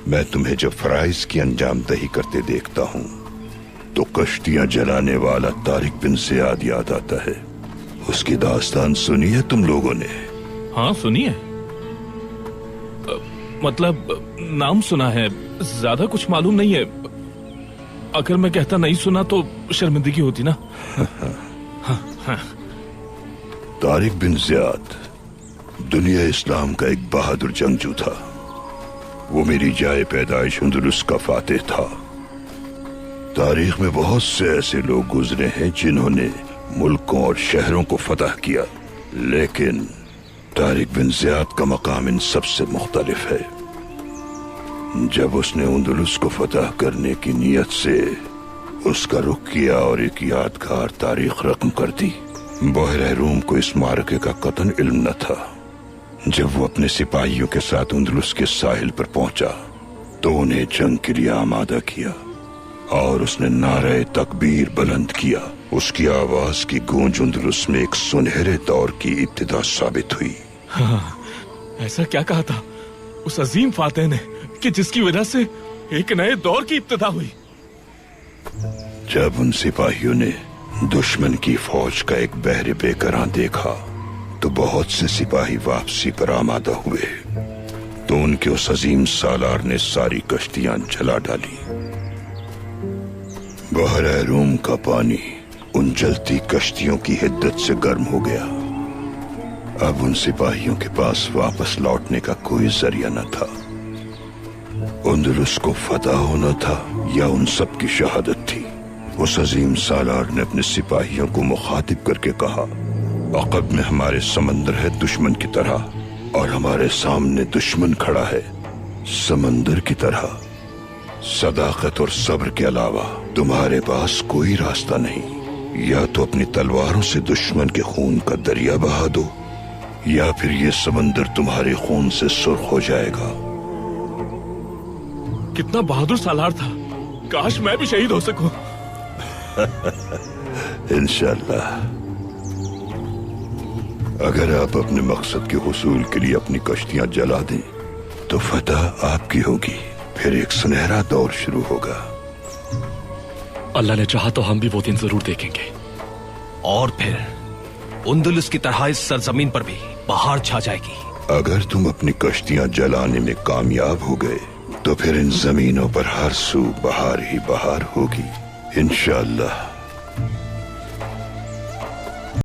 मैं तुम्हें जब फराइज की अंजाम दही करते देखता हूँ तो कश्तियां जलाने वाला तारिक बिन ज़ियाद याद आता है। उसकी दास्तान सुनी है तुम लोगों ने? हाँ सुनी है, मतलब नाम सुना है, ज्यादा कुछ मालूम नहीं है। अगर मैं कहता नहीं सुना तो शर्मिंदगी होती ना। तारिक बिन ज़ियाद दुनिया इस्लाम का एक बहादुर जंगजू था। वो मेरी जाए पैदाइश अंदलुस का फातेह था। तारीख में बहुत से ऐसे लोग गुजरे हैं जिन्होंने मुल्कों और शहरों को फतह किया, लेकिन तारिक बिन ज़ियाद का मकाम इन सबसे मुख्तलिफ है। जब उसने अंदलुस को फतह करने की नीयत से उसका रुख किया और एक यादगार तारीख रकम कर दी। बहरे रूम को इस मार्के का कतन इल्म न था। जब वो अपने सिपाहियों के साथ अंदलुस के साहिल पर पहुंचा तो उन्हें जंग के लिए आमादा किया और उसने नारे तकबीर बुलंद किया। उसकी आवाज की गूंज अंदलुस में एक सुनहरे दौर की इब्तिदा साबित हुई। हाँ, ऐसा क्या कहा था उस अजीम फातेह ने कि जिसकी वजह से एक नए दौर की इब्तिदा हुई। जब उन सिपाहियों ने दुश्मन की फौज का एक बहरे बेकरां देखा तो बहुत से सिपाही वापसी पर आमादा हुए, तो उनके उस अजीम सालार ने सारी कश्तियां जला डाली। बहरे रूम का पानी उन जलती कश्तियों की हिद्दत से गर्म हो गया। अब उन सिपाहियों के पास वापस लौटने का कोई जरिया न था। अंदलुस को फतह होना था या उन सब की शहादत थी। उस अजीम सालार ने अपने सिपाहियों को मुखातिब करके कहा, अक़ब में हमारे समंदर है दुश्मन की तरह और हमारे सामने दुश्मन खड़ा है समंदर की तरह। सदाकत और सब्र के अलावा तुम्हारे पास कोई रास्ता नहीं। या तो अपनी तलवारों से दुश्मन के खून का दरिया बहा दो या फिर ये समंदर तुम्हारे खून से सुर्ख हो जाएगा। कितना बहादुर सालार था, काश मैं भी शहीद हो सकूं। इंशाअल्लाह। अगर आप अपने मकसद के हुसूल के लिए अपनी कश्तियां जला दें तो फतह आपकी होगी, फिर एक सुनहरा दौर शुरू होगा। अल्लाह ने चाहा तो हम भी वो दिन जरूर देखेंगे और फिर अंदलुस की तरह इस सरजमीन पर भी बहार छा जाएगी। अगर तुम अपनी कश्तियां जलाने में कामयाब हो गए तो फिर इन जमीनों पर हर सू बहार ही बहार होगी इंशाअल्लाह।